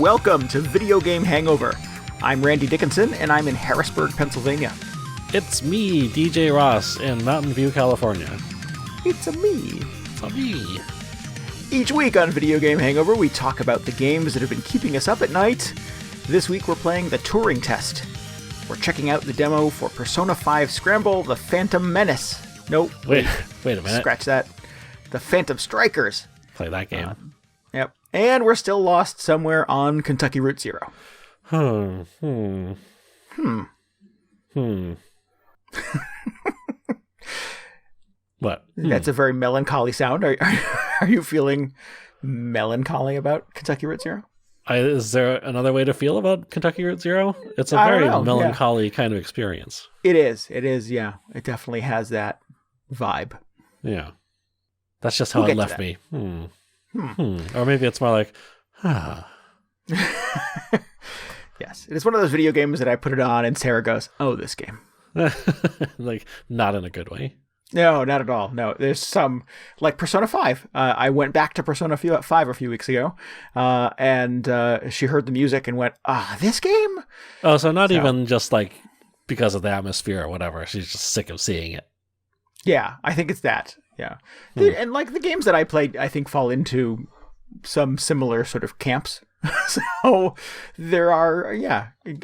welcome to Video Game Hangover. I'm Randy Dickinson, and I'm in Harrisburg, Pennsylvania. It's me, DJ Ross, in Mountain View, California. It's a me. It's a me. Each week on Video Game Hangover, we talk about the games that have been keeping us up at night. This week, we're playing the Turing Test. We're checking out the demo for Persona 5 Scramble, the Phantom Menace. Nope. Wait a minute. Scratch that. The Phantom Strikers. Play that game. Yep. And we're still lost somewhere on Kentucky Route Zero. What? That's a very melancholy sound. Are you feeling melancholy about Kentucky Route Zero? Is there another way to feel about Kentucky Route Zero? It's a I very don't know. melancholy kind of experience. It is, yeah. It definitely has that vibe. Yeah. That's just how it left me. Or maybe it's more like, Yes, it is one of those video games that I put it on and Sarah goes, "Oh, this game." like, not in a good way. No, not at all. No, there's some, like Persona 5. I went back to Persona 5 a few weeks ago, and she heard the music and went, this game? Oh, so not even just like because of the atmosphere or whatever. She's just sick of seeing it. Yeah, I think it's that. Yeah. And like the games that I played, I think fall into some similar sort of camps. So there are,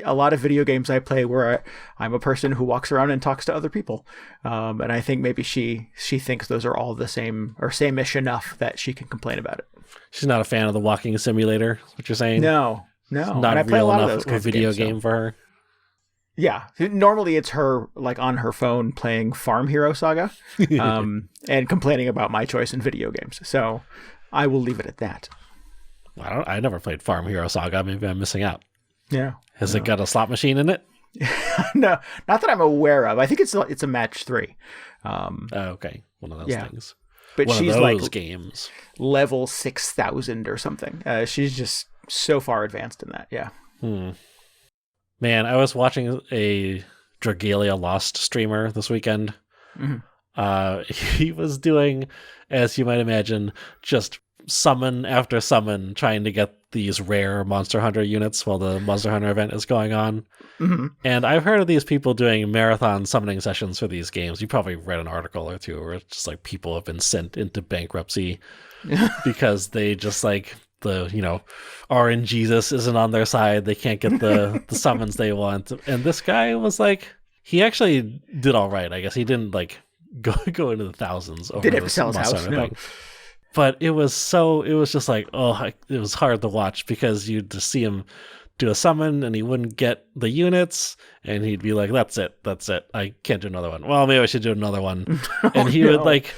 a lot of video games I play where I'm a person who walks around and talks to other people. And I think maybe she thinks those are all the same or same-ish enough that she can complain about it. She's not a fan of the walking simulator, is what you're saying? No. Not I play a real lot enough of those of a video games, game for her. Yeah. Normally it's her like on her phone playing Farm Hero Saga and complaining about my choice in video games. So I will leave it at that. I never played Farm Hero Saga. Maybe I'm missing out. Yeah. Has it got a slot machine in it? No, not that I'm aware of. I think it's a match 3. Okay. One of those things. But One she's of those like games. level 6,000 or something. She's just so far advanced in that. Yeah. Man, I was watching a Dragalia Lost streamer this weekend. He was doing, as you might imagine, just summon after summon, trying to get these rare Monster Hunter units while the Monster Hunter event is going on. And I've heard of these people doing marathon summoning sessions for these games. You probably read an article or two where it's just like people have been sent into bankruptcy because they just like RNGesus isn't on their side. They can't get the summons they want. And this guy was like, he actually did all right. I guess he didn't like go into the thousands over didn't have to sell his house. No. Thing. But it was just like, it was hard to watch because you'd just see him do a summon and he wouldn't get the units and he'd be like, that's it. I can't do another one. Well, maybe I should do another one. And he would like,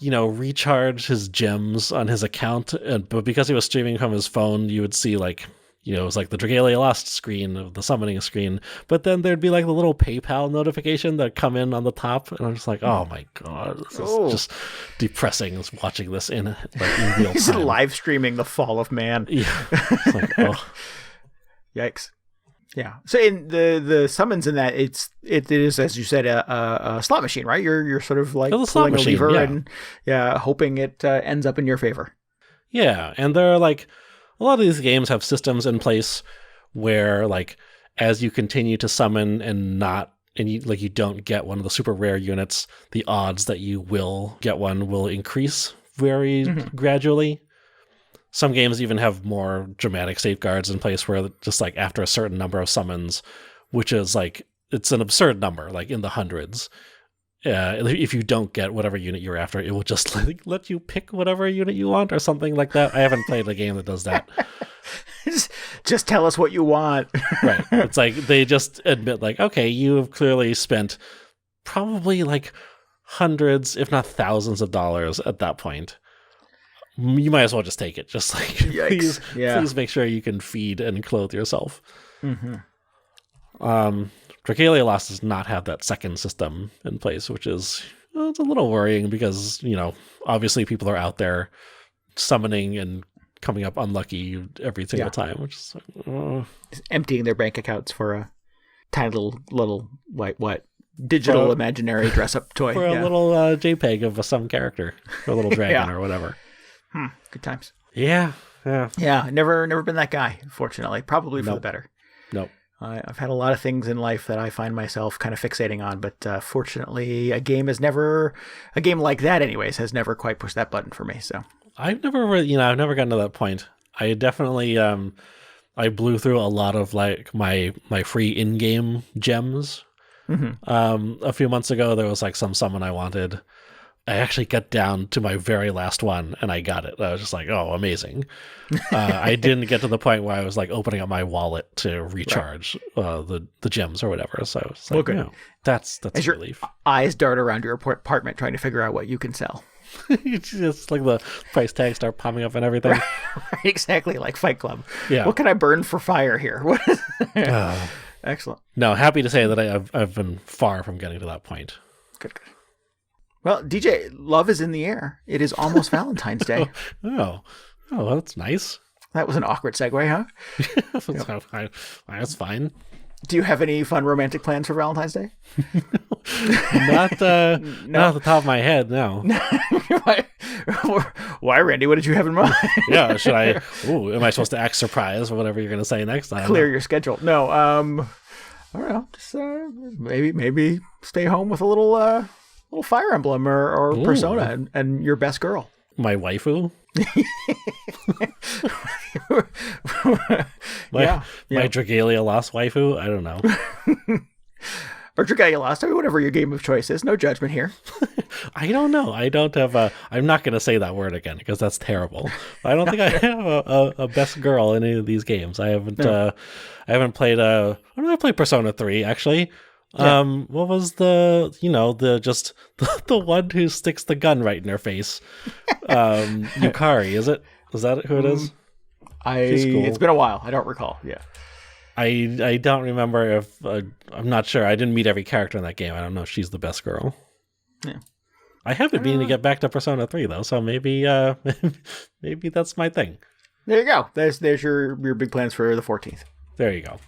recharge his gems on his account. But because he was streaming from his phone, you would see like, it was like the Dragalia Lost screen of the summoning screen, but then there'd be like the little PayPal notification that come in on the top, and I'm just like, oh my god, this is just depressing. Watching this in real time. He's live streaming the fall of man. Yeah, it's like, yikes. Yeah. So in the summons in that, it is, as you said, a slot machine, right? You're sort of like pulling a lever and hoping it ends up in your favor. Yeah, and there are like, a lot of these games have systems in place where, like, as you continue to summon you don't get one of the super rare units, the odds that you will get one will increase very gradually. Some games even have more dramatic safeguards in place where just like after a certain number of summons, which is like, it's an absurd number, like in the hundreds. If you don't get whatever unit you're after, it will just let you pick whatever unit you want or something like that. I haven't played a game that does that. Just tell us what you want. Right. It's like they just admit like, okay, you have clearly spent probably like hundreds, if not thousands of dollars at that point. You might as well just take it. Just like, please make sure you can feed and clothe yourself. Dragalia Lost does not have that second system in place, which is it's a little worrying because, obviously people are out there summoning and coming up unlucky every single time, which is just emptying their bank accounts for a tiny little digital imaginary dress-up toy. For a little JPEG of some character, or a little dragon or whatever. Good times. Yeah. Yeah, never been that guy, fortunately. Probably for the better. Nope. I've had a lot of things in life that I find myself kind of fixating on, but fortunately, a game like that, anyways, has never quite pushed that button for me. So I've never gotten to that point. I definitely, I blew through a lot of like my free in-game gems. A few months ago, there was like some summon I wanted. I actually got down to my very last one, and I got it. I was just like, oh, amazing. I didn't get to the point where I was like opening up my wallet to recharge the gems or whatever. So it's like, that's a relief. Eyes dart around your apartment trying to figure out what you can sell. It's just like the price tags start popping up and everything. Right, exactly, like Fight Club. Yeah. What can I burn for fire here? What is Excellent. No, happy to say that I've been far from getting to that point. Good. Well, DJ, love is in the air. It is almost Valentine's Day. Oh, that's nice. That was an awkward segue, huh? That's fine. Do you have any fun romantic plans for Valentine's Day? Not off the top of my head, no. Why, Randy? What did you have in mind? Yeah, should I? Ooh, am I supposed to act surprised or whatever you're going to say next time? Clear your schedule. No, I don't know. Just maybe stay home with a little Fire Emblem or Persona and your best girl. My waifu? My Dragalia Lost waifu? I don't know. Or Dragalia Lost, whatever your game of choice is. No judgment here. I don't know. I don't have I'm not going to say that word again because that's terrible. I don't think I have a best girl in any of these games. I haven't played I played Persona 3 actually. Yeah. What was the one who sticks the gun right in her face? Yukari, is it? Is that who it is? Cool. It's been a while. I don't recall. Yeah. I don't remember if I'm not sure. I didn't meet every character in that game. I don't know if she's the best girl. Yeah. I have been meaning to get back to Persona 3 though, so maybe maybe that's my thing. There you go. There's your big plans for the 14th. There you go.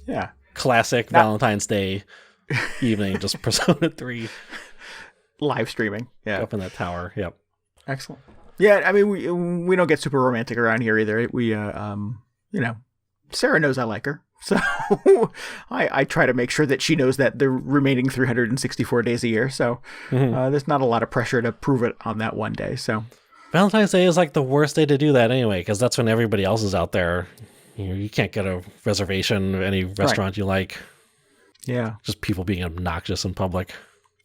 Yeah. Classic Valentine's Day evening, just Persona 3 live streaming. Yeah, up in that tower. Yep. Excellent. Yeah, I mean we don't get super romantic around here either. We Sarah knows I like her, so I try to make sure that she knows that the remaining 364 days a year. So there's not a lot of pressure to prove it on that one day. So Valentine's Day is like the worst day to do that anyway, because that's when everybody else is out there. You can't get a reservation at any restaurant you like. Yeah. Just people being obnoxious in public.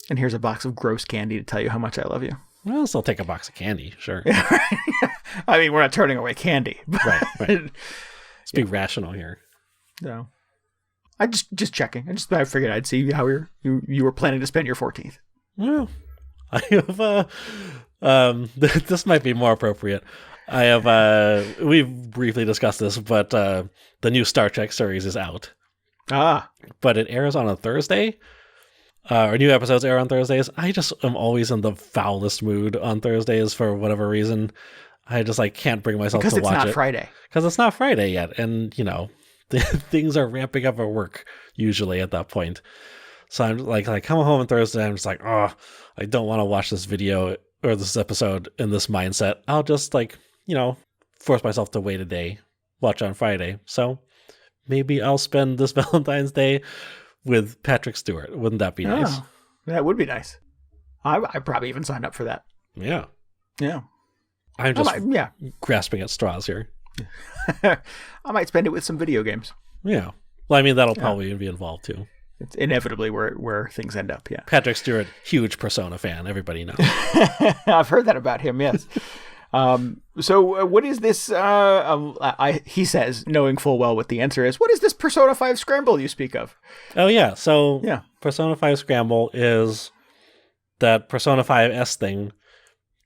And here's a box of gross candy to tell you how much I love you. Well, I'll still take a box of candy, sure. I mean, we're not turning away candy. Right. Let's be rational here. No. I just checking. I figured I'd see how you were planning to spend your 14th. Well, I have this might be more appropriate. I have we've briefly discussed this, but the new Star Trek series is out. But it airs on a Thursday. Or new episodes air on Thursdays. I just am always in the foulest mood on Thursdays for whatever reason. I just can't bring myself to watch it. Because it's not Friday. Because it's not Friday yet. And, things are ramping up at work usually at that point. So I'm like, I come home on Thursday, I'm just like, oh, I don't want to watch this video or this episode in this mindset. I'll just force myself to wait a day, watch on Friday. So maybe I'll spend this Valentine's Day with Patrick Stewart. Wouldn't that be nice? Oh, that would be nice. I probably even signed up for that. Yeah. Yeah. I'm just grasping at straws here. I might spend it with some video games. Yeah. Well, I mean, that'll probably be involved too. It's inevitably where things end up, yeah. Patrick Stewart, huge Persona fan. Everybody knows. I've heard that about him, yes. So what is this, he says, knowing full well what the answer is, what is this Persona 5 Scramble you speak of? Oh, yeah. So Persona 5 Scramble is that Persona 5S thing,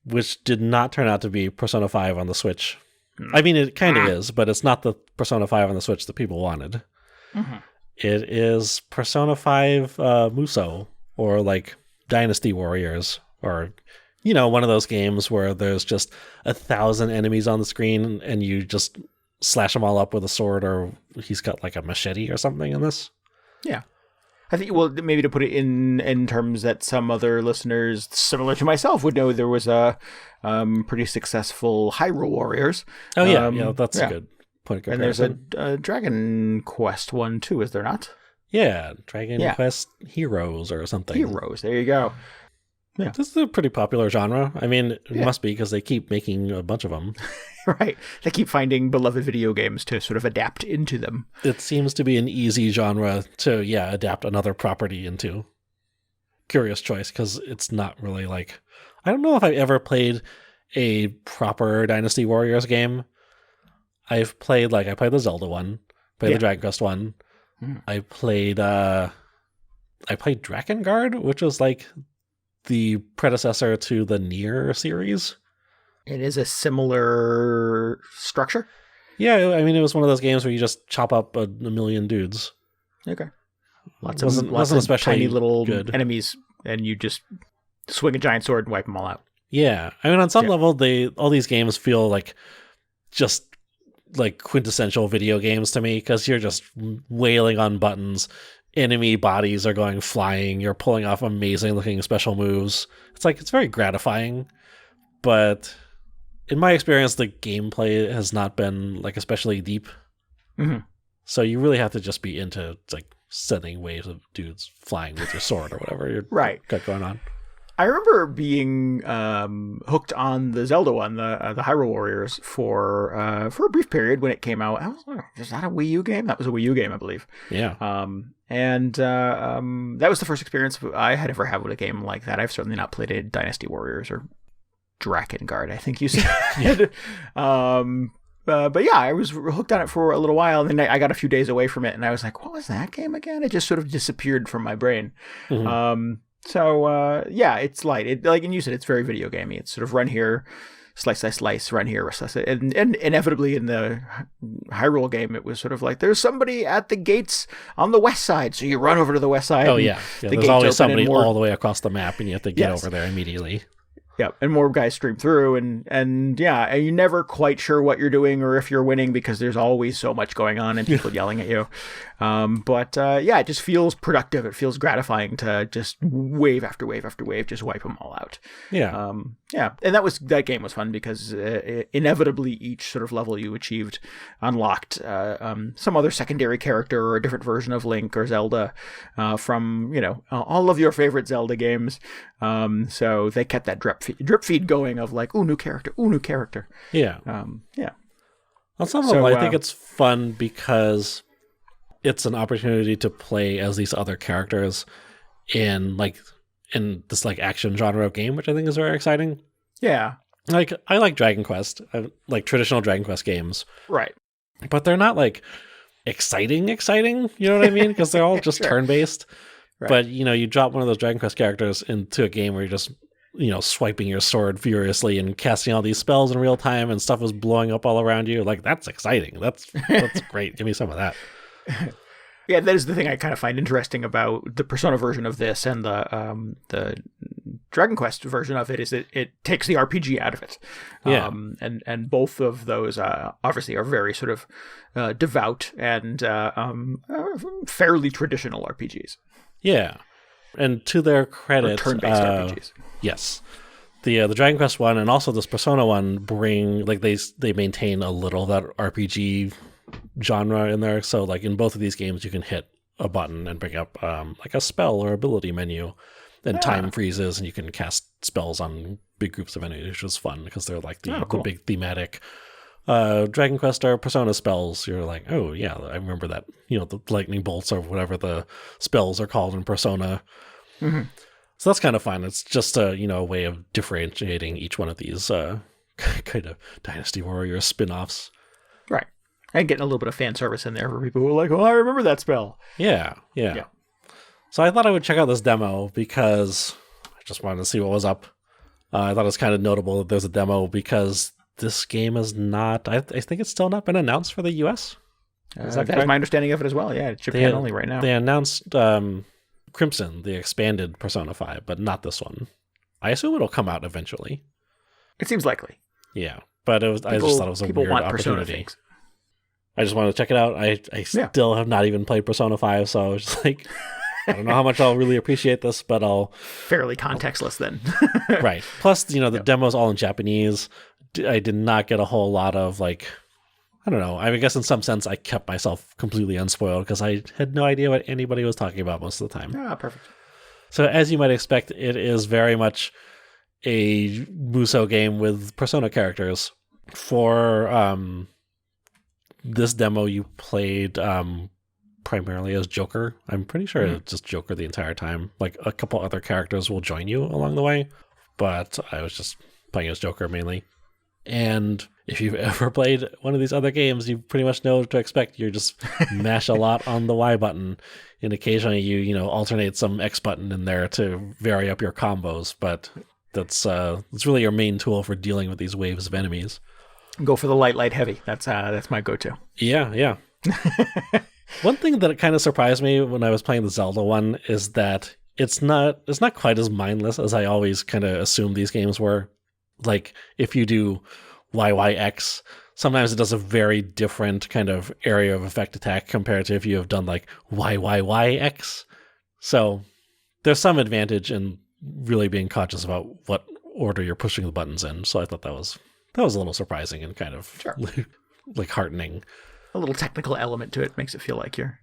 which did not turn out to be Persona 5 on the Switch. I mean, it kind of is, but it's not the Persona 5 on the Switch that people wanted. Mm-hmm. It is Persona 5 Muso, or Dynasty Warriors, or one of those games where there's just 1,000 enemies on the screen and you just slash them all up with a sword, or he's got a machete or something in this. Yeah. I think, well, maybe to put it in terms that some other listeners similar to myself would know, there was a pretty successful Hyrule Warriors. Oh, yeah, that's a good point of comparison. And there's a Dragon Quest one, too, is there not? Yeah, Dragon Quest Heroes or something. Heroes, there you go. Yeah. This is a pretty popular genre. I mean, it must be because they keep making a bunch of them. Right. They keep finding beloved video games to sort of adapt into them. It seems to be an easy genre to, adapt another property into. Curious choice, because it's not really like... I don't know if I've ever played a proper Dynasty Warriors game. I played the Zelda one, played the Dragon Quest one. I played Drakengard, which was like the predecessor to the Nier series. It is a similar structure? Yeah, I mean, it was one of those games where you just chop up a million dudes. Okay. Lots wasn't of especially tiny little good enemies, and you just swing a giant sword and wipe them all out. Yeah. I mean, on some level, all these games feel like just like quintessential video games to me, because you're just wailing on buttons. Enemy bodies are going flying. You're pulling off amazing looking special moves. It's very gratifying, but in my experience, the gameplay has not been like especially deep. Mm-hmm. So you really have to just be into like sending waves of dudes flying with your sword or whatever you're got going on. I remember being hooked on the Zelda one, the Hyrule Warriors, for a brief period when it came out. I was like, is that a Wii U game? That was a Wii U game, I believe. Yeah. And that was the first experience I had ever had with a game like that. I've certainly not played a Dynasty Warriors or Drakengard, I think you said. But yeah, I was hooked on it for a little while, and then I got a few days away from it, and I was like, what was that game again? It just sort of disappeared from my brain. Mm-hmm. So it's light. And you said, it's very video gamey. It's sort of run here, slice, run here, slice. And inevitably in the Hyrule game, it was sort of like, there's somebody at the gates on the west side, so you run over to the west side. Oh yeah, there's always somebody all the way across the map, and you have to get over there immediately. Yeah, and more guys stream through, and you're never quite sure what you're doing or if you're winning, because there's always so much going on and people yelling at you. But it just feels productive. It feels gratifying to just wave after wave after wave, just wipe them all out. Yeah. And that game was fun because inevitably each sort of level you achieved unlocked some other secondary character or a different version of Link or Zelda from all of your favorite Zelda games. So they kept that drip feed going of like, ooh, new character. Yeah. Yeah. On some level, I think it's fun because it's an opportunity to play as these other characters in this like action genre of game, which I think is very exciting. Yeah. Like, I like Dragon Quest. I like traditional Dragon Quest games. Right. But they're not like exciting, you know what I mean? Because they're all just turn-based. Right. But, you drop one of those Dragon Quest characters into a game where you're just, swiping your sword furiously and casting all these spells in real time and stuff is blowing up all around you. Like, that's exciting. That's great. Give me some of that. Yeah, that is the thing I kind of find interesting about the Persona version of this and the Dragon Quest version of it, is that it takes the RPG out of it. Yeah. And both of those obviously are very sort of devout and fairly traditional RPGs. Yeah. And to their credit, or turn-based RPGs. Yes. The Dragon Quest one and also this Persona one bring, like, they maintain a little of that RPG genre in there. So like in both of these games, you can hit a button and bring up like a spell or ability menu, and time freezes, and you can cast spells on big groups of enemies, which is fun because they're like the big thematic Dragon Quest or Persona spells. You're like, oh yeah, I remember that, the lightning bolts or whatever the spells are called in Persona. Mm-hmm. So that's kind of fun. It's just a way of differentiating each one of these kind of Dynasty Warriors spin-offs. Right. And getting a little bit of fan service in there for people who are like, oh, I remember that spell. Yeah. So I thought I would check out this demo because I just wanted to see what was up. I thought it was kind of notable that there's a demo because this game is not, I think it's still not been announced for the US. That's my understanding of it as well. Yeah, it's Japan only right now. They announced Crimson, the expanded Persona 5, but not this one. I assume it'll come out eventually. It seems likely. Yeah, but I just thought it was a weird opportunity. I just wanted to check it out. I still have not even played Persona 5, so I was just like, I don't know how much I'll really appreciate this, but I'll... Fairly contextless then. Right. Plus, the demo's all in Japanese. I did not get a whole lot of, I don't know. I guess in some sense I kept myself completely unspoiled because I had no idea what anybody was talking about most of the time. Ah, perfect. So as you might expect, it is very much a Muso game with Persona characters. For this demo, you played primarily as Joker. I'm pretty sure it's just Joker the entire time. A couple other characters will join you along the way, but I was just playing as Joker mainly. And if you've ever played one of these other games, you pretty much know what to expect. You just mash a lot on the Y button, and occasionally you alternate some X button in there to vary up your combos. But that's really your main tool for dealing with these waves of enemies. Go for the light, heavy. That's my go-to. Yeah. One thing that kind of surprised me when I was playing the Zelda one is that it's not quite as mindless as I always kind of assumed these games were. If you do YYX, sometimes it does a very different kind of area of effect attack compared to if you have done YYYX. So there's some advantage in really being conscious about what order you're pushing the buttons in. So I thought that was a little surprising and kind of heartening. A little technical element to it makes it feel like you're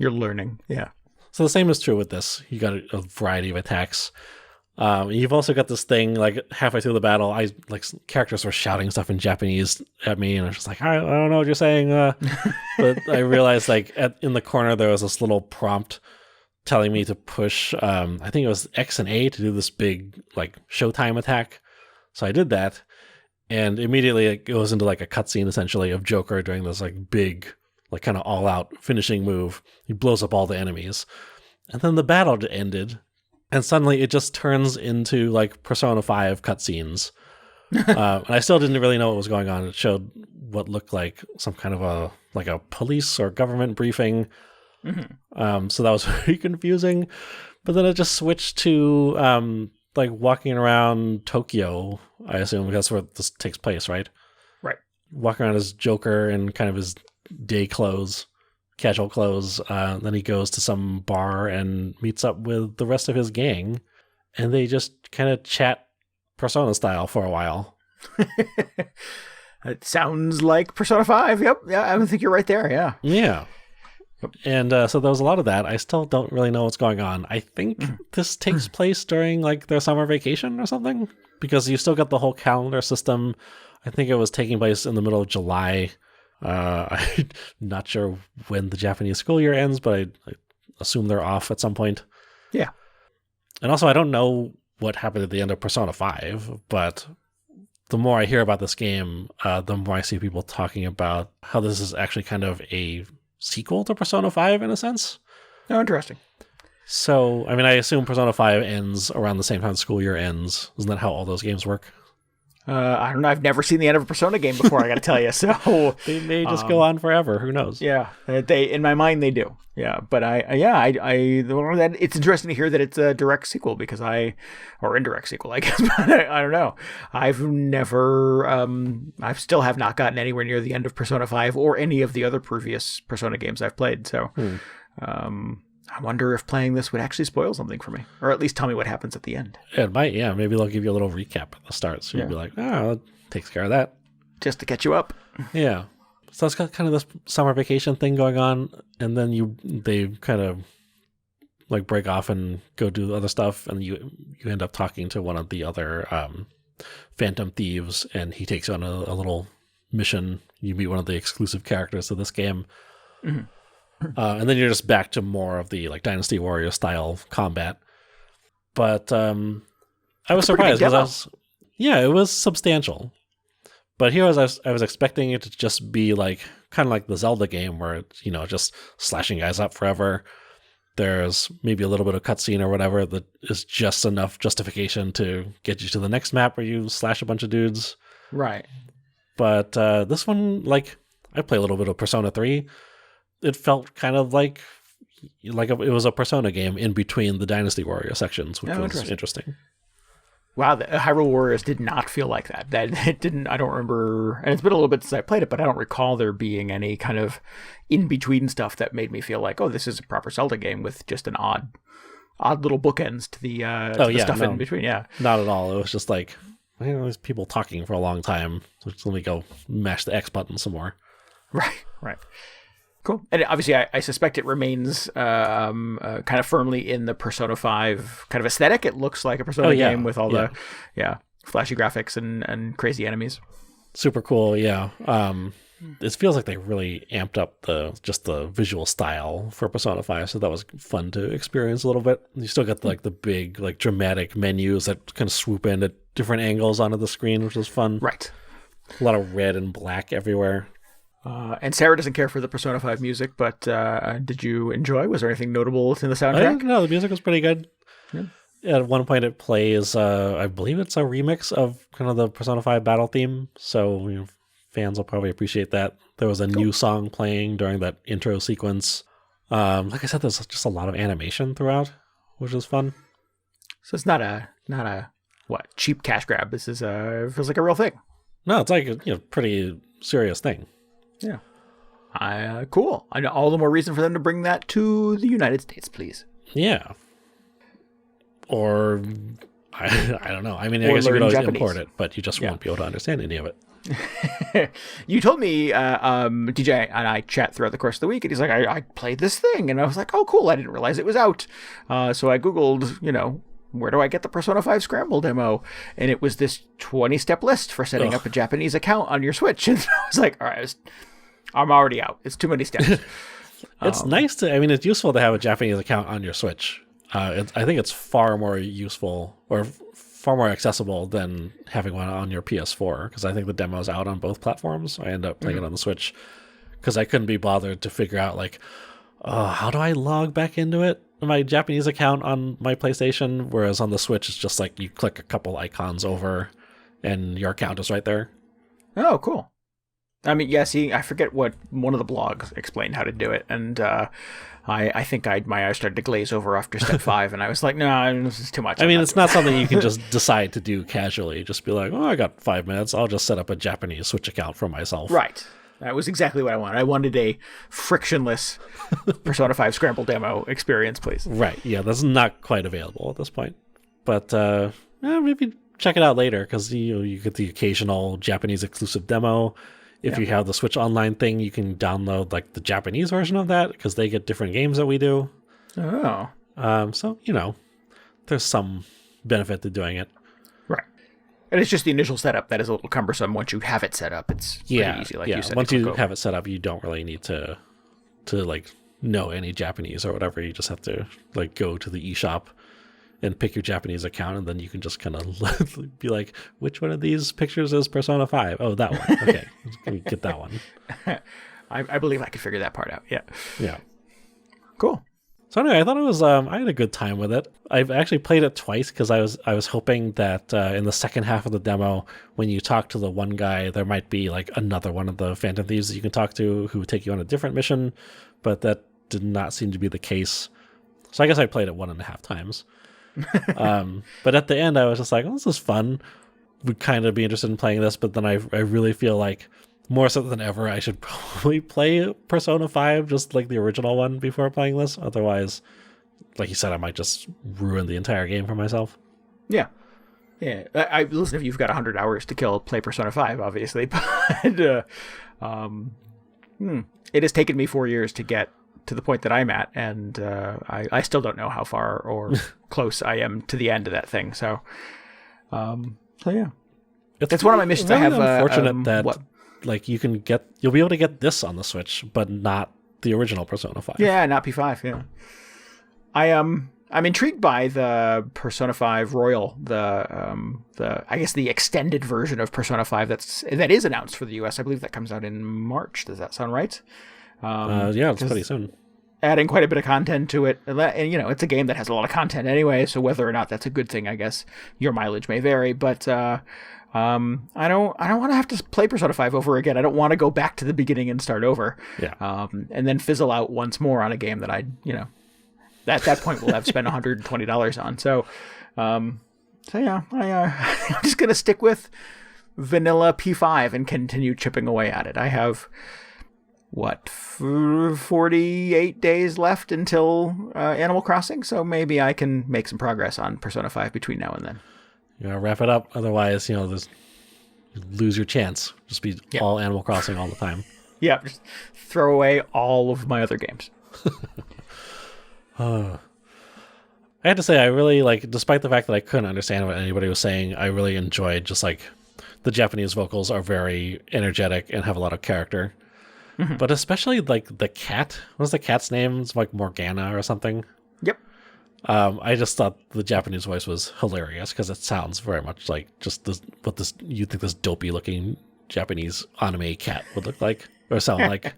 learning. Yeah. So the same is true with this. You got a variety of attacks. You've also got this thing, halfway through the battle, characters were shouting stuff in Japanese at me, and I was just I don't know what you're saying. But I realized, in the corner, there was this little prompt telling me to push, I think it was X and A to do this big, Showtime attack. So I did that, and immediately it goes into, a cutscene, essentially, of Joker doing this, big, kind of all-out finishing move. He blows up all the enemies. And then the battle ended. And suddenly it just turns into Persona 5 cutscenes. And I still didn't really know what was going on. It showed what looked like some kind of a police or government briefing. Mm-hmm. So that was very confusing. But then it just switched to walking around Tokyo, I assume, because that's where this takes place, right? Right. Walking around as Joker in kind of his day clothes. Casual clothes. Then he goes to some bar and meets up with the rest of his gang, and they just kind of chat Persona style for a while. It sounds like Persona 5. Yep. Yeah, I think you're right there. Yeah. Yeah. Yep. And so there was a lot of that. I still don't really know what's going on. I think this takes place during their summer vacation or something, because you still got the whole calendar system. I think it was taking place in the middle of July. I'm not sure when the Japanese school year ends, but I assume they're off at some point. Yeah. And also, I don't know what happened at the end of Persona 5, but the more I hear about this game, the more I see people talking about how this is actually kind of a sequel to Persona 5 in a sense. Oh, interesting. So, I mean, I assume Persona 5 ends around the same time the school year ends. Isn't that how all those games work? I don't know. I've never seen the end of a Persona game before, I got to tell you. So they may just go on forever. Who knows? Yeah, in my mind they do. Yeah, but it's interesting to hear that it's a direct sequel or indirect sequel, I guess. But I don't know. I've never, I still have not gotten anywhere near the end of Persona 5 or any of the other previous Persona games I've played. So, I wonder if playing this would actually spoil something for me, or at least tell me what happens at the end. It might, yeah. Maybe they'll give you a little recap at the start, so you'll be like, oh, that takes care of that. Just to catch you up. Yeah. So it's got kind of this summer vacation thing going on, and then they kind of break off and go do other stuff, and you end up talking to one of the other phantom thieves, and he takes you on a little mission. You meet one of the exclusive characters of this game. Mm-hmm. And then you're just back to more of the Dynasty Warrior style combat. But I was surprised because it was substantial. But here I was expecting it to just be kind of like the Zelda game where it's, just slashing guys up forever. There's maybe a little bit of cutscene or whatever that is just enough justification to get you to the next map where you slash a bunch of dudes. Right. But this one, I play a little bit of Persona 3. It felt kind of like it was a Persona game in between the Dynasty Warrior sections, which was interesting. Wow, the Hyrule Warriors did not feel like that. It didn't. I don't remember, and it's been a little bit since I played it, but I don't recall there being any kind of in between stuff that made me feel like, oh, this is a proper Zelda game with just an odd little bookends to the stuff in between. Yeah, not at all. It was just like, there's people talking for a long time. So just let me go mash the X button some more. Right. Cool. And obviously, I suspect it remains kind of firmly in the Persona 5 kind of aesthetic. It looks like a Persona game with all the flashy graphics and crazy enemies. Super cool, yeah. It feels like they really amped up the visual style for Persona 5, so that was fun to experience a little bit. You still got the big dramatic menus that kind of swoop in at different angles onto the screen, which was fun. Right. A lot of red and black everywhere. And Sarah doesn't care for the Persona 5 music, but did you enjoy? Was there anything notable in the soundtrack? No, the music was pretty good. Yeah. At one point it plays, I believe it's a remix of kind of the Persona 5 battle theme, so fans will probably appreciate that. There was a new song playing during that intro sequence. Like I said, there's just a lot of animation throughout, which was fun. So it's not a cheap cash grab. This is feels like a real thing. No, it's like a pretty serious thing. Yeah. Cool. I know all the more reason for them to bring that to the United States, please. Yeah. Or I don't know. I mean, I guess you could always import it, but you just won't be able to understand any of it. You told me DJ and I chat throughout the course of the week, and he's like, I played this thing, and I was like, oh, cool. I didn't realize it was out. So I Googled, where do I get the Persona 5 Scramble demo? And it was this 20-step list for setting up a Japanese account on your Switch. And I was like, all right, I'm already out. It's too many steps. It's nice it's useful to have a Japanese account on your Switch. I think it's far more useful or far more accessible than having one on your PS4, because I think the demo's out on both platforms. I end up playing it on the Switch because I couldn't be bothered to figure out how do I log back into it? My Japanese account on my PlayStation, whereas on the Switch, it's just like you click a couple icons over and your account is right there. Oh, cool. I mean, I forget what one of the blogs explained how to do it, and I think my eyes started to glaze over after step 5, and I was like, no, this is too much. It's not something you can just decide to do casually. Just be like, I got 5 minutes. I'll just set up a Japanese Switch account for myself. Right. That was exactly what I wanted. I wanted a frictionless Persona 5 Scramble demo experience, please. Right. Yeah, that's not quite available at this point. But maybe check it out later, because you get the occasional Japanese exclusive demo. If you have the Switch Online thing, you can download the Japanese version of that, because they get different games that we do. Oh. So, there's some benefit to doing it. Right. And it's just the initial setup that is a little cumbersome. Once you have it set up, it's pretty easy, like you said. Once you have it set up, you don't really need to know any Japanese or whatever. You just have to go to the eShop and pick your Japanese account, and then you can just kind of be like, which one of these pictures is Persona 5? Oh, that one. Okay, get that one. I believe I could figure that part out. Yeah. Yeah. Cool. So anyway, I thought it was. I had a good time with it. I've actually played it twice because I was hoping that in the second half of the demo, when you talk to the one guy, there might be another one of the Phantom Thieves that you can talk to who would take you on a different mission, but that did not seem to be the case. So I guess I played it 1.5 times. But at the end, I was just like, this is fun. Would kind of be interested in playing this, but then I really feel like more so than ever, I should probably play Persona 5, just like the original one, before playing this. Otherwise, like you said, I might just ruin the entire game for myself. Yeah. Yeah. Listen, if you've got 100 hours to kill, play Persona 5, obviously. But it has taken me 4 years to get to the point that I'm at, and I still don't know how far or close I am to the end of that thing. So yeah. It's one of my missions. Really I have unfortunate that you'll be able to get this on the Switch, but not the original Persona 5. Yeah, not P5. Yeah, I'm intrigued by the Persona 5 Royal, I guess the extended version of Persona 5 that is announced for the US. I believe that comes out in March. Does that sound right? Yeah, it's pretty soon. Adding quite a bit of content to it, and it's a game that has a lot of content anyway. So whether or not that's a good thing, I guess your mileage may vary. But I don't want to have to play Persona 5 over again. I don't want to go back to the beginning and start over. Yeah. And then fizzle out once more on a game that at that point will have spent $120 on. So, So yeah, I'm just going to stick with vanilla P5 and continue chipping away at it. I have, 48 days left until Animal Crossing, so maybe I can make some progress on Persona 5 between now and then. You gotta wrap it up, otherwise, you lose your chance. Just be all Animal Crossing all the time. Yeah, just throw away all of my other games. I had to say, I really, despite the fact that I couldn't understand what anybody was saying, I really enjoyed just, the Japanese vocals are very energetic and have a lot of character. Mm-hmm. But especially, the cat. What's the cat's name? It's Morgana or something. Yep. I just thought the Japanese voice was hilarious because it sounds very much like just you'd think this dopey-looking Japanese anime cat would look like or sound like.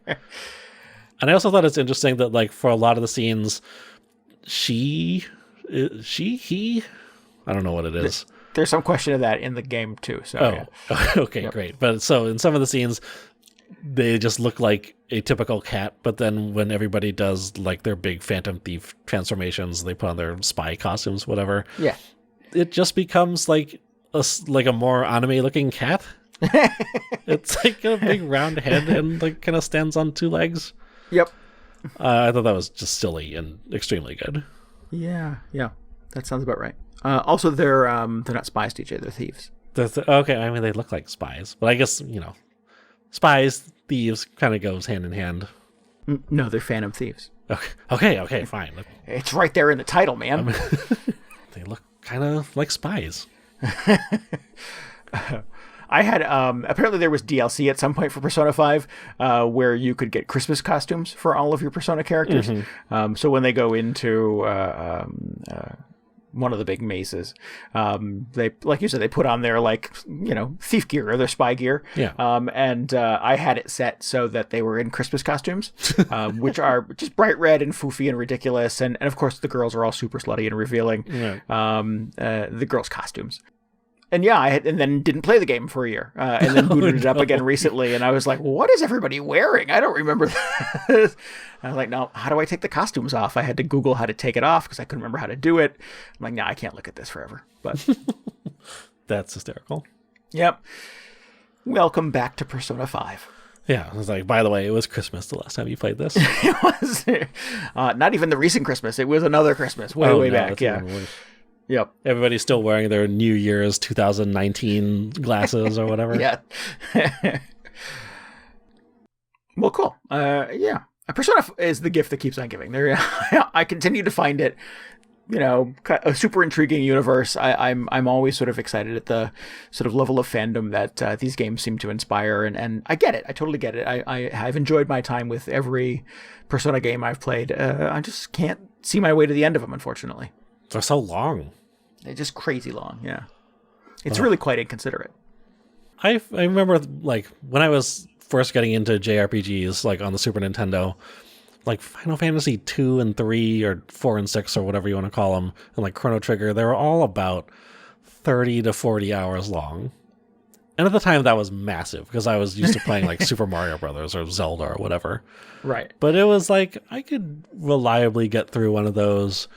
And I also thought it's interesting that, for a lot of the scenes, he, I don't know what it is. There's some question of that in the game too. So yeah. Okay, great. But so in some of the scenes, they just look like a typical cat. But then when everybody does their big Phantom Thief transformations, they put on their spy costumes, whatever. Yeah, it just becomes like a more anime-looking cat. It's got a big round head and kind of stands on two legs. Yep. I thought that was just silly and extremely good. Yeah, that sounds about right. Also, they're not spies, DJ. They're thieves. Okay, I mean they look like spies, but I guess spies, thieves kind of goes hand in hand. No, they're Phantom Thieves. Okay, fine. It's right there in the title, man. They look kind of like spies. I had apparently there was DLC at some point for Persona 5 where you could get Christmas costumes for all of your Persona characters. Mm-hmm. So when they go into one of the big mazes, they, like you said, they put on their thief gear or their spy gear. Yeah. And I had it set so that they were in Christmas costumes, which are just bright red and foofy and ridiculous. And of course the girls are all super slutty and revealing. Right. The girls' costumes. And yeah, and then didn't play the game for a year, and then booted it up again recently, and I was like, what is everybody wearing? I don't remember this. I was like, no, how do I take the costumes off? I had to Google how to take it off because I couldn't remember how to do it. I'm like, no, I can't look at this forever. But that's hysterical. Yep. Welcome back to Persona 5. Yeah, I was like, by the way, it was Christmas the last time you played this. It was not even the recent Christmas. It was another Christmas way back. Yeah. Yep. Everybody's still wearing their New Year's 2019 glasses or whatever. Yeah. Well, cool. Yeah. Persona is the gift that keeps on giving. I continue to find it, a super intriguing universe. I'm always sort of excited at the sort of level of fandom that these games seem to inspire, and I get it. I totally get it. I've enjoyed my time with every Persona game I've played. I just can't see my way to the end of them, unfortunately. They're so long. They're just crazy long, yeah. It's really quite inconsiderate. I remember, when I was first getting into JRPGs, on the Super Nintendo, Final Fantasy 2 and 3 or 4 and 6 or whatever you want to call them, and Chrono Trigger, they were all about 30 to 40 hours long. And at the time, that was massive, because I was used to playing, Super Mario Brothers or Zelda or whatever. Right. But it was I could reliably get through one of those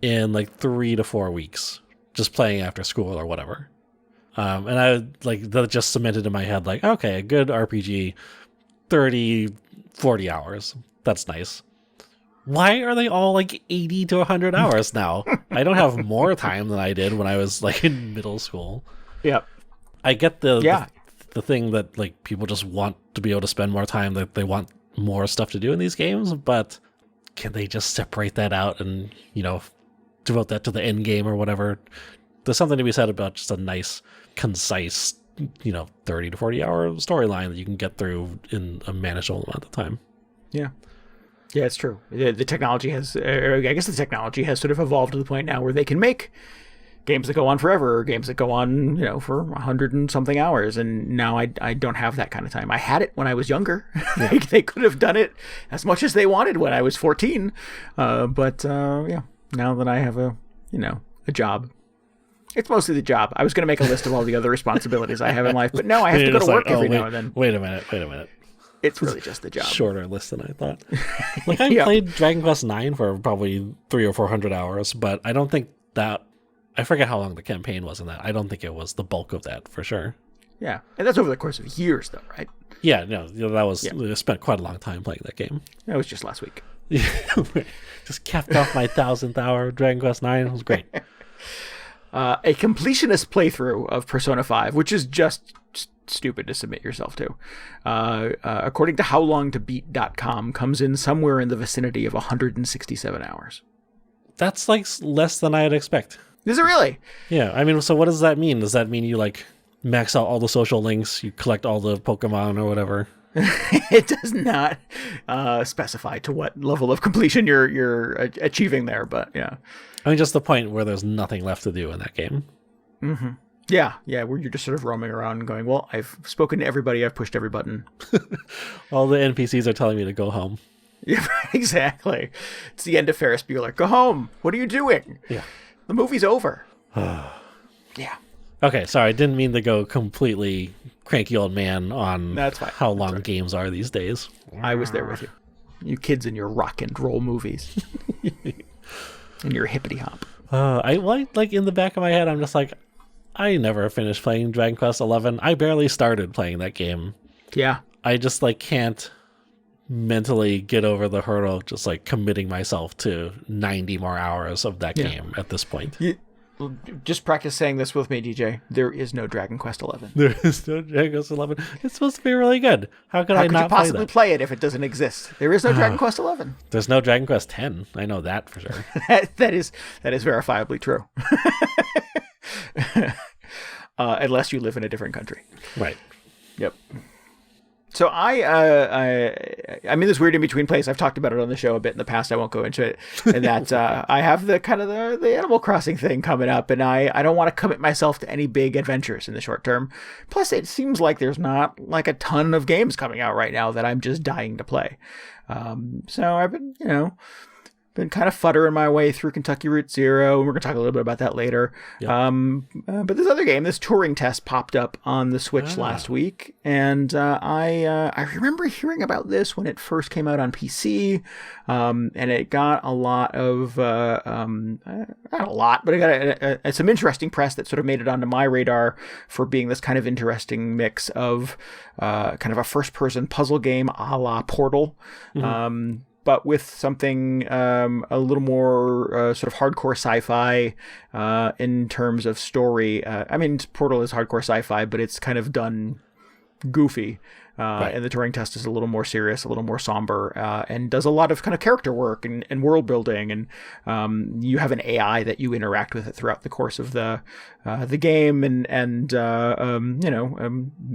in 3 to 4 weeks, just playing after school or whatever. And I that just cemented in my head, okay, a good RPG, 30, 40 hours. That's nice. Why are they all 80 to 100 hours now? I don't have more time than I did when I was in middle school. Yep. I get the thing that people just want to be able to spend more time, that they want more stuff to do in these games, but can they just separate that out and, devote that to the end game or whatever? There's something to be said about just a nice, concise, 30 to 40 hour storyline that you can get through in a manageable amount of time. Yeah. Yeah, it's true. The technology has, I guess the technology has sort of evolved to the point now where they can make games that go on forever, or games that go on, for 100 and something hours. And now I don't have that kind of time. I had it when I was younger. Yeah. They could have done it as much as they wanted when I was 14. But now that I have a job, it's mostly the job. I was going to make a list of all the other responsibilities I have in life, but no, I have to go to work every now and then. Wait a minute. It's really just the job. Shorter list than I thought. I played Dragon Quest IX for probably 300 or 400 hours, but I don't think that I forget how long the campaign was in that. I don't think it was the bulk of that for sure. Yeah, and that's over the course of years, though, right? Yeah, no, that was I spent quite a long time playing that game. That was just last week. Just capped off my 1,000th hour of Dragon Quest IX. It was great. A completionist playthrough of Persona 5, which is just stupid to submit yourself to, according to howlongtobeat.com, comes in somewhere in the vicinity of 167 hours. That's like less than I'd expect. Is it really? Yeah, I mean, so what does that mean? Does that mean you like max out all the social links, you collect all the Pokemon or whatever? It does not specify to what level of completion you're achieving there, but yeah. I mean, just the point where there's nothing left to do in that game. Mm-hmm. Yeah, where you're just sort of roaming around and going, well, I've spoken to everybody, I've pushed every button. All the NPCs are telling me to go home. Yeah, exactly. It's the end of Ferris Bueller. Go home. What are you doing? Yeah. The movie's over. Yeah. Okay, sorry, I didn't mean to go completely cranky old man on That's fine. how long games are these days. I was there with you. You kids and your rock and roll movies. And your hippity hop. I like in the back of my head, I'm just like, I never finished playing Dragon Quest XI. I barely started playing that game. Yeah. I just like can't mentally get over the hurdle of just like committing myself to 90 more hours of that game at this point. Just practice saying this with me, DJ. There is no Dragon Quest XI. There is no Dragon Quest XI. It's supposed to be really good. How could I not you possibly play it if it doesn't exist? There is no Dragon Quest XI. There's no Dragon Quest X. I know that for sure. that is verifiably true. Unless you live in a different country. Right. Yep. So I'm in this weird in-between place. I've talked about it on the show a bit in the past. I won't go into it. And that I have the kind of the Animal Crossing thing coming up, and I don't want to commit myself to any big adventures in the short term. Plus, it seems like there's not like a ton of games coming out right now that I'm just dying to play. So I've been, been kind of futtering my way through Kentucky Route Zero, and we're going to talk a little bit about that later. Yep. But this other game, this Turing Test, popped up on the Switch last week, and I remember hearing about this when it first came out on PC, and it got a lot of, not a lot, but it got some interesting press that sort of made it onto my radar for being this kind of interesting mix of kind of a first-person puzzle game a la Portal, but with something a little more sort of hardcore sci-fi in terms of story. I mean, Portal is hardcore sci-fi, but it's kind of done goofy. Right. And the Turing Test is a little more serious, a little more somber, and does a lot of kind of character work and world building. And you have an AI that you interact with it throughout the course of the game, and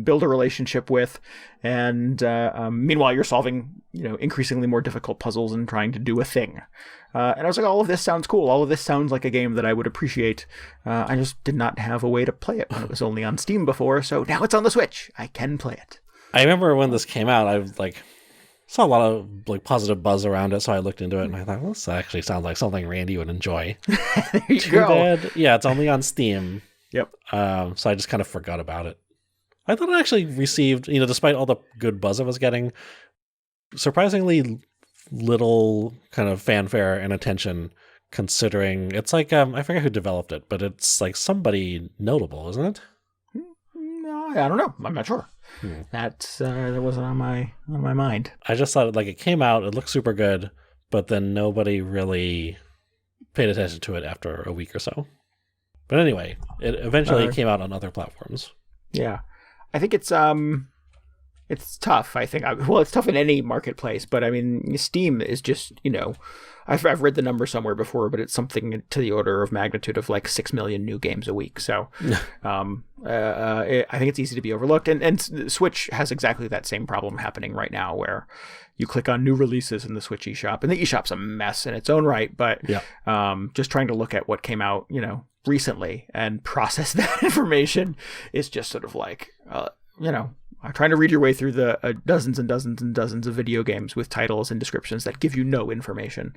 build a relationship with. And meanwhile, you're solving increasingly more difficult puzzles and trying to do a thing. And I was like, all of this sounds cool. All of this sounds like a game that I would appreciate. I just did not have a way to play it when it was only on Steam before. So now it's on the Switch. I can play it. I remember when this came out, I saw a lot of positive buzz around it, so I looked into it and I thought, well, this actually sounds like something Randy would enjoy. There you go. Bad. Yeah, it's only on Steam. Yep. So I just kind of forgot about it. I thought it actually received, despite all the good buzz it was getting, surprisingly little kind of fanfare and attention, considering it's like I forget who developed it, but it's like somebody notable, isn't it? I don't know. I'm not sure. That wasn't on my mind. I just thought it came out, it looked super good, but then nobody really paid attention to it after a week or so. But anyway, it eventually came out on other platforms. Yeah, I think it's tough. I think it's tough in any marketplace, but I mean, Steam is just I've read the number somewhere before, but it's something to the order of magnitude of like 6 million new games a week. So I think it's easy to be overlooked. And Switch has exactly that same problem happening right now, where you click on new releases in the Switch eShop, and the eShop's a mess in its own right. But just trying to look at what came out, recently and process that information is just sort of like, trying to read your way through the dozens and dozens and dozens of video games with titles and descriptions that give you no information.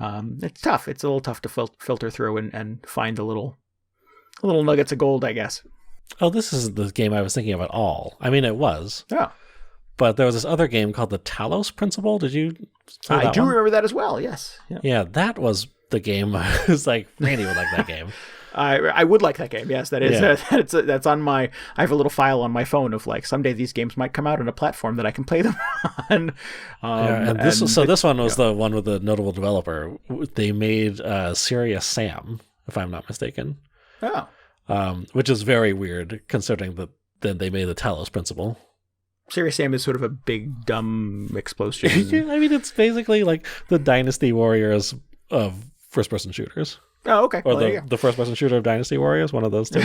It's tough. It's a little tough to filter through and find the little nuggets of gold, I guess. Oh, this isn't the game I was thinking of at all. I mean, it was. Yeah. But there was this other game called the Talos Principle. Did you play that one? Remember that as well, yes. Yeah, that was the game. I was like, Randy would like that game. I would like that game. Yes, that is. Yeah. That's on my. I have a little file on my phone of like someday these games might come out on a platform that I can play them on. And this one was the one with the notable developer. They made Serious Sam, if I'm not mistaken. Oh. Which is very weird considering that then they made the Talos principle. Serious Sam is sort of a big dumb explosion. I mean, it's basically like the Dynasty Warriors of first-person shooters. Oh, okay. Or the first-person shooter of Dynasty Warriors, one of those two.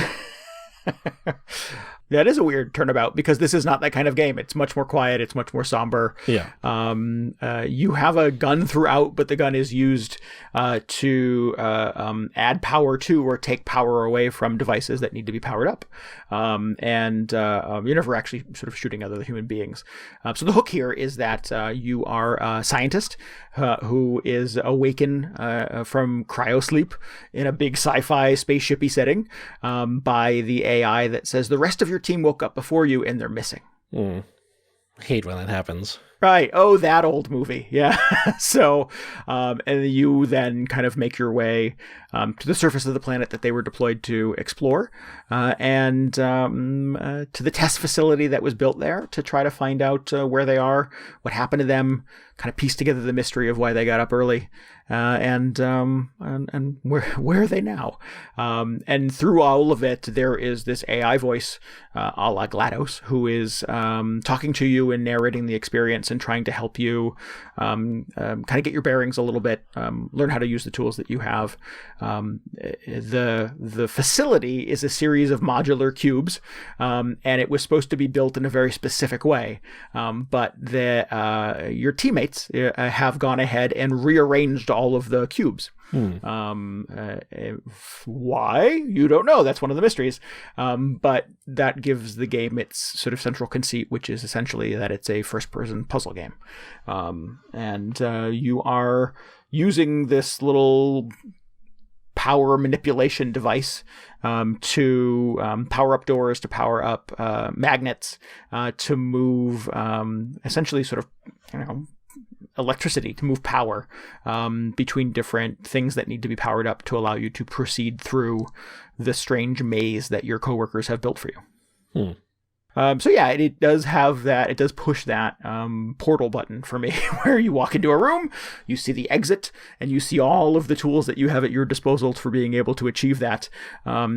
Yeah, it is a weird turnabout because this is not that kind of game. It's much more quiet. It's much more somber. Yeah. You have a gun throughout, but the gun is used to add power to or take power away from devices that need to be powered up. And you're never actually sort of shooting other human beings. So the hook here is that you are a scientist who is awakened from cryosleep in a big sci-fi spaceshipy setting by the AI that says the rest of your team woke up before you and they're missing. Hate when that happens. Right. Oh, that old movie. Yeah. So, and you then kind of make your way to the surface of the planet that they were deployed to explore, and to the test facility that was built there to try to find out where they are, what happened to them, kind of piece together the mystery of why they got up early, and where are they now? And through all of it, there is this AI voice, a la GLaDOS, who is talking to you and narrating the experience and trying to help you kind of get your bearings a little bit, learn how to use the tools that you have. The facility is a series of modular cubes, and it was supposed to be built in a very specific way, but your teammates have gone ahead and rearranged all of the cubes. Why? You don't know. That's one of the mysteries. But that gives the game its sort of central conceit, which is essentially that it's a first-person puzzle game. And you are using this little power manipulation device to power up doors, to power up magnets, to move essentially sort of, electricity, to move power between different things that need to be powered up to allow you to proceed through the strange maze that your coworkers have built for you. So yeah, it does have that. It does push that portal button for me, where you walk into a room, you see the exit, and you see all of the tools that you have at your disposal for being able to achieve that. For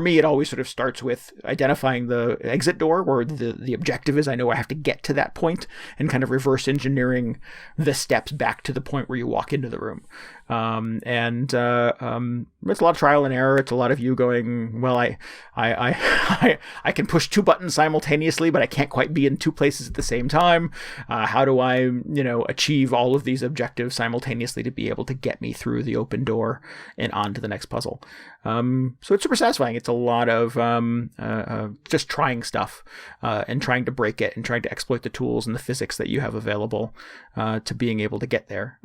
me, it always sort of starts with identifying the exit door, where the objective is. I know I have to get to that point, and kind of reverse engineering the steps back to the point where you walk into the room. It's a lot of trial and error. It's a lot of you going, well, I can push two buttons simultaneously, but I can't quite be in two places at the same time. How do I, achieve all of these objectives simultaneously to be able to get me through the open door and on to the next puzzle? So it's super satisfying. It's a lot of just trying stuff and trying to break it and trying to exploit the tools and the physics that you have available to being able to get there.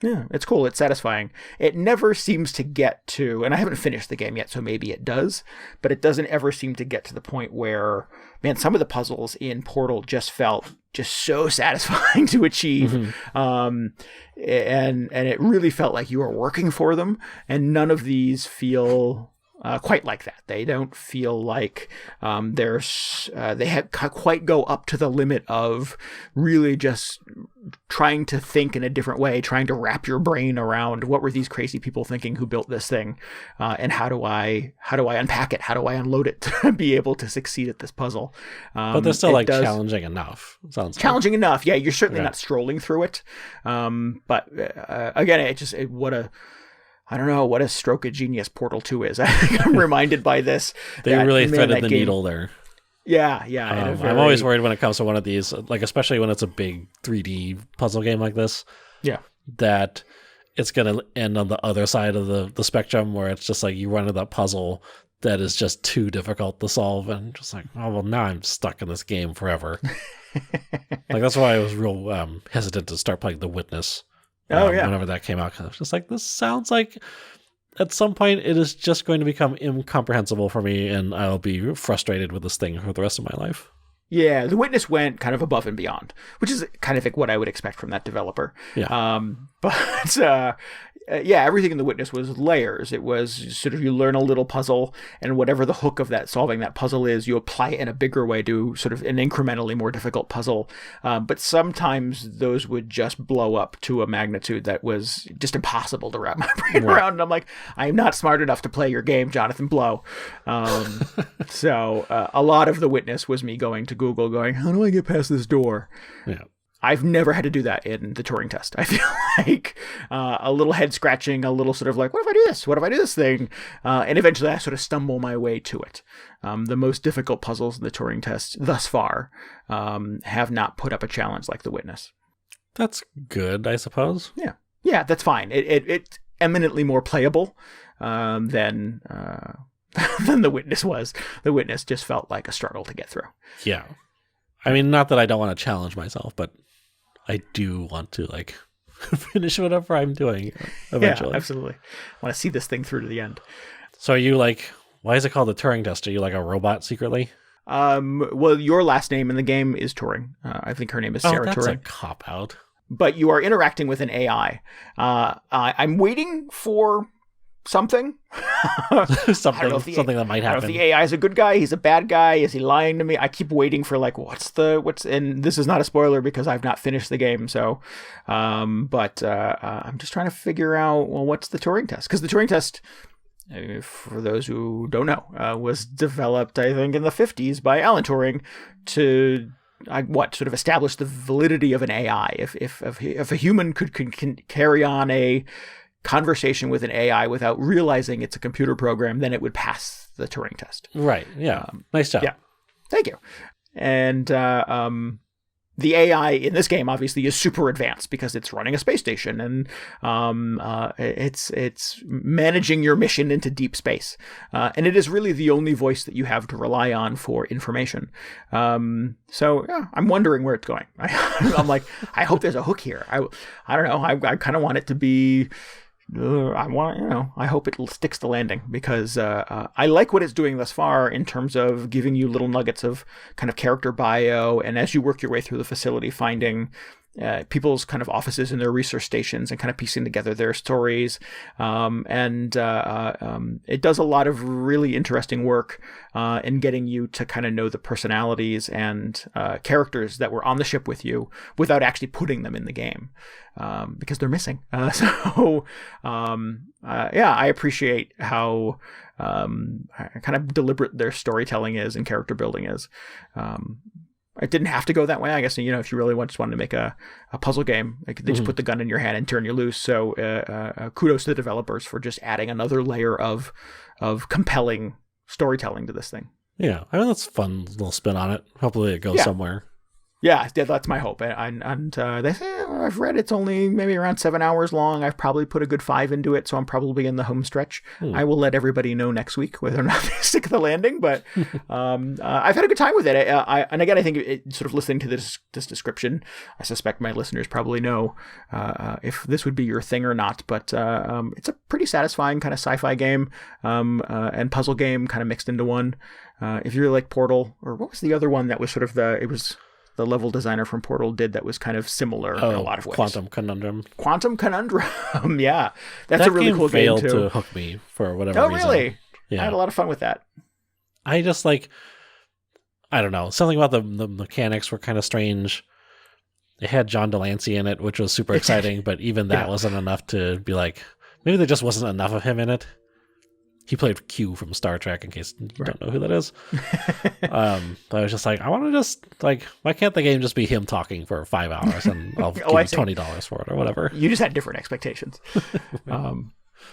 Yeah, it's cool. It's satisfying. It never seems to get to, and I haven't finished the game yet, so maybe it does, but it doesn't ever seem to get to the point where, man, some of the puzzles in Portal just felt just so satisfying to achieve. And it really felt like you were working for them, and none of these feel quite like that. They don't feel like they quite go up to the limit of really just trying to think in a different way, trying to wrap your brain around what were these crazy people thinking who built this thing, and how do I unpack it? How do I unload it to be able to succeed at this puzzle? But they're still challenging enough. Sounds challenging enough. Yeah, you're certainly not strolling through it. But again, I don't know what a stroke of genius Portal 2 is. I think I'm reminded by this. They really threaded the needle there. Yeah. I'm always worried when it comes to one of these, like especially when it's a big 3D puzzle game like this. Yeah. That it's going to end on the other side of the spectrum, where it's just like you run into that puzzle that is just too difficult to solve, and just like, oh well, now I'm stuck in this game forever. Like that's why I was real hesitant to start playing The Witness. Whenever that came out, because I was just like, this sounds like at some point it is just going to become incomprehensible for me, and I'll be frustrated with this thing for the rest of my life. Yeah, The Witness went kind of above and beyond, which is kind of like what I would expect from that developer. Yeah. But yeah, everything in The Witness was layers. It was sort of you learn a little puzzle, and whatever the hook of that solving that puzzle is, you apply it in a bigger way to sort of an incrementally more difficult puzzle. But sometimes those would just blow up to a magnitude that was just impossible to wrap my brain around. And I'm like, I am not smart enough to play your game, Jonathan Blow. So a lot of The Witness was me going to Google, going, how do I get past this door? Yeah. I've never had to do that in the Turing test. I feel like a little head scratching, a little sort of like, what if I do this? What if I do this thing? And eventually I sort of stumble my way to it. The most difficult puzzles in the Turing test thus far have not put up a challenge like The Witness. That's good, I suppose. Yeah. Yeah, that's fine. It's eminently more playable than The Witness was. The Witness just felt like a struggle to get through. Yeah. I mean, not that I don't want to challenge myself, but I do want to like finish whatever I'm doing eventually. Yeah, absolutely. I want to see this thing through to the end. So are you like, why is it called the Turing Test? Are you like a robot secretly? Well, your last name in the game is Turing. I think her name is Sarah that's Turing. a cop-out. But you are interacting with an AI. I'm waiting for something. something that might happen. I don't know if the AI is a good guy, he's a bad guy, is he lying to me? I keep waiting for like and this is not a spoiler because I've not finished the game, so but I'm just trying to figure out, well, what's the Turing test? Because the Turing test, for those who don't know, was developed, I think, in the 50s by Alan Turing to sort of establish the validity of an AI. If a human could carry on a conversation with an AI without realizing it's a computer program, then it would pass the Turing test. Right. Yeah. Nice job. Yeah. Thank you. And the AI in this game obviously is super advanced because it's running a space station, and it's managing your mission into deep space. And it is really the only voice that you have to rely on for information. So yeah, I'm wondering where it's going. I'm like, I hope there's a hook here. I don't know. I kind of want it to be. I hope it sticks the landing, because I like what it's doing thus far in terms of giving you little nuggets of kind of character bio, and as you work your way through the facility, finding people's kind of offices and their research stations and kind of piecing together their stories. And it does a lot of really interesting work in getting you to kind of know the personalities and characters that were on the ship with you without actually putting them in the game, because they're missing. Yeah, I appreciate how kind of deliberate their storytelling is and character building is. It didn't have to go that way. I guess, if you really just wanted to make a puzzle game, like they just put the gun in your hand and turn you loose. So kudos to the developers for just adding another layer of compelling storytelling to this thing. Yeah, I mean, that's a fun little spin on it. Hopefully it goes somewhere. Yeah, that's my hope. And they say, I've read it's only maybe around 7 hours long. I've probably put a good 5 into it, so I'm probably in the home stretch. I will let everybody know next week whether or not they stick the landing, but I've had a good time with it. And again, I think sort of listening to this description, I suspect my listeners probably know if this would be your thing or not, but it's a pretty satisfying kind of sci-fi game and puzzle game kind of mixed into one. If you really like Portal, or what was the other one that was sort of the level designer from Portal did that was kind of similar in a lot of ways. Quantum Conundrum. Yeah. That's a really cool game, too. That game failed to hook me for whatever reason. Oh, really? Yeah. I had a lot of fun with that. I just I don't know. Something about the mechanics were kind of strange. It had John Delancey in it, which was super exciting, but even that wasn't enough to be like, maybe there just wasn't enough of him in it. He played Q from Star Trek, in case you don't know who that is. But I was just like, I want to why can't the game just be him talking for 5 hours and I'll give you $20 for it or whatever? You just had different expectations.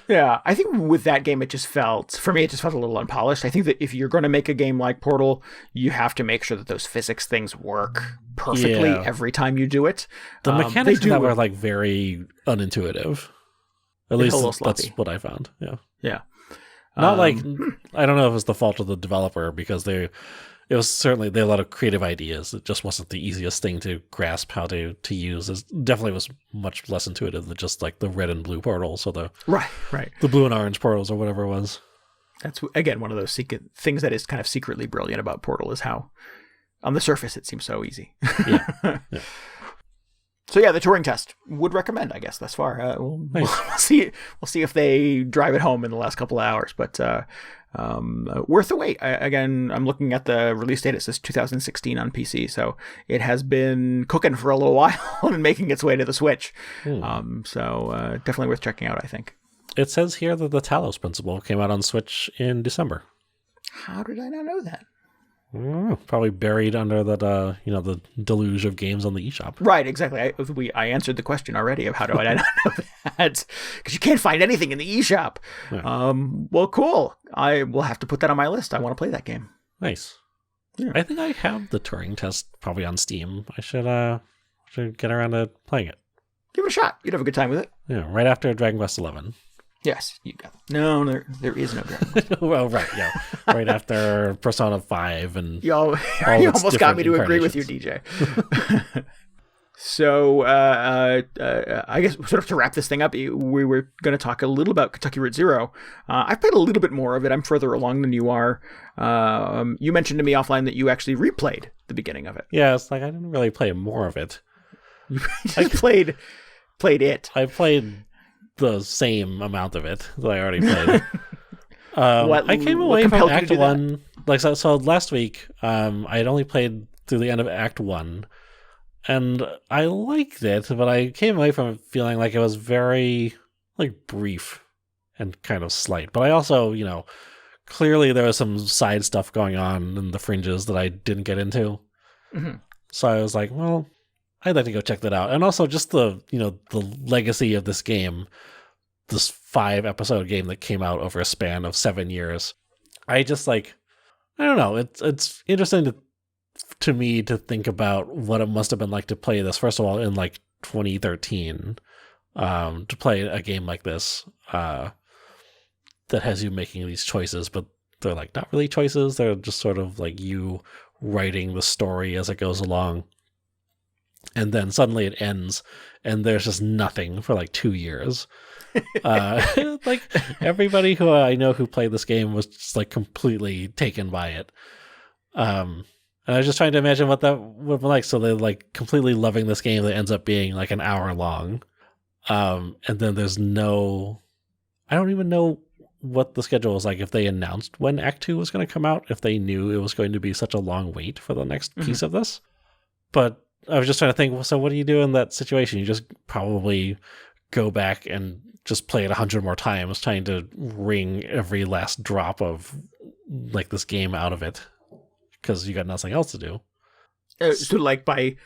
Yeah, I think with that game, for me, it just felt a little unpolished. I think that if you're going to make a game like Portal, you have to make sure that those physics things work perfectly every time you do it. The mechanics were very unintuitive. At least that's what I found. Yeah. Yeah. Not I don't know if it's the fault of the developer, because they had a lot of creative ideas. It just wasn't the easiest thing to grasp how to use. It definitely was much less intuitive than just like the red and blue portals, or the blue and orange portals, or whatever it was. That's, again, one of those things that is kind of secretly brilliant about Portal, is how on the surface it seems so easy. Yeah. So yeah, the Turing Test would recommend, I guess, thus far. We'll see. We'll see if they drive it home in the last couple of hours, but worth the wait. Again, I'm looking at the release date. It says 2016 on PC, so it has been cooking for a little while and making its way to the Switch. So definitely worth checking out, I think. It says here that the Talos Principle came out on Switch in December. How did I not know that? Probably buried under that, the deluge of games on the eShop. Right, exactly. I answered the question already of how do I not know that? Because you can't find anything in the eShop. Yeah. Well, cool. I will have to put that on my list. I want to play that game. Nice. Yeah. I think I have the Turing Test probably on Steam. I should get around to playing it. Give it a shot. You'd have a good time with it. Yeah, right after Dragon Quest 11. Yes, you got it. No, there is no Dragon Quest. Well, right, yeah. Right after Persona 5 and you almost got me to agree with you, DJ. So, I guess sort of to wrap this thing up, we were going to talk a little about Kentucky Route Zero. I've played a little bit more of it. I'm further along than you are. You mentioned to me offline that you actually replayed the beginning of it. Yeah, it's like I didn't really play more of it. You just played it. I played the same amount of it that I already played. I came away from Act 1. So last week, I had only played through the end of Act 1. And I liked it, but I came away from it feeling like it was very brief and kind of slight. But I also, clearly there was some side stuff going on in the fringes that I didn't get into. Mm-hmm. So I was like, well, I'd like to go check that out. And also just the legacy of this game, this 5-episode game that came out over a span of 7 years. I just I don't know. It's interesting to me to think about what it must have been like to play this, first of all, in 2013, to play a game like this that has you making these choices, but they're not really choices. They're just sort of you writing the story as it goes along. And then suddenly it ends and there's just nothing for 2 years. Everybody who I know who played this game was just completely taken by it. And I was just trying to imagine what that would be like. So they're completely loving this game that ends up being an hour long. And then there's I don't even know what the schedule was like, if they announced when Act 2 was going to come out, if they knew it was going to be such a long wait for the next piece of this. But I was just trying to think, well, so what do you do in that situation? You just probably go back and just play it 100 more times, trying to wring every last drop of this game out of it, because you got nothing else to do. So by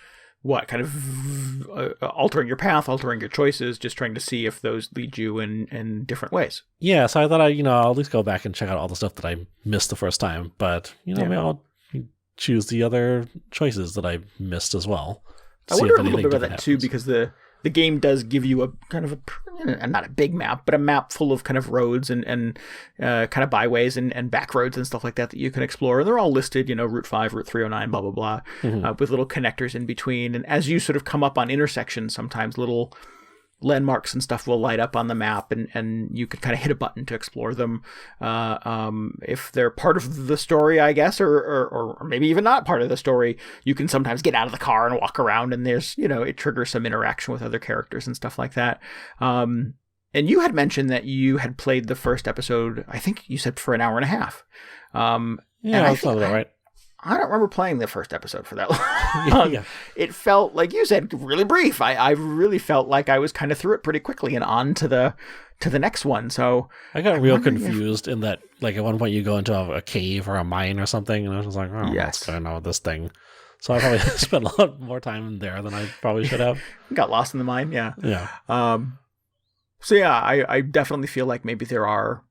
what kind of altering your path, altering your choices, just trying to see if those lead you in different ways. Yeah, so I thought I'll at least go back and check out all the stuff that I missed the first time, but maybe I'll choose the other choices that I missed as well. I wonder a little bit about that too, because the game does give you a kind of not a big map, but a map full of kind of roads and kind of byways and back roads and stuff like that you can explore. And they're all listed, Route 5, Route 309, blah, blah, blah, with little connectors in between. And as you sort of come up on intersections, sometimes little landmarks and stuff will light up on the map, and you could kind of hit a button to explore them if they're part of the story, I guess, or maybe even not part of the story. You can sometimes get out of the car and walk around, and there's it triggers some interaction with other characters and stuff like that. And you had mentioned that you had played the first episode, I think you said, for an hour and a half. Yeah, that's about right. I don't remember playing the first episode for that long. Yeah. It felt, like you said, really brief. I really felt like I was kind of through it pretty quickly and on to the next one. So I got real confused in that, at one point you go into a cave or a mine or something, and I was like, oh, what's going on with this thing? So I probably spent a lot more time there than I probably should have. Got lost in the mine, yeah. Yeah. So yeah, I definitely feel like maybe there are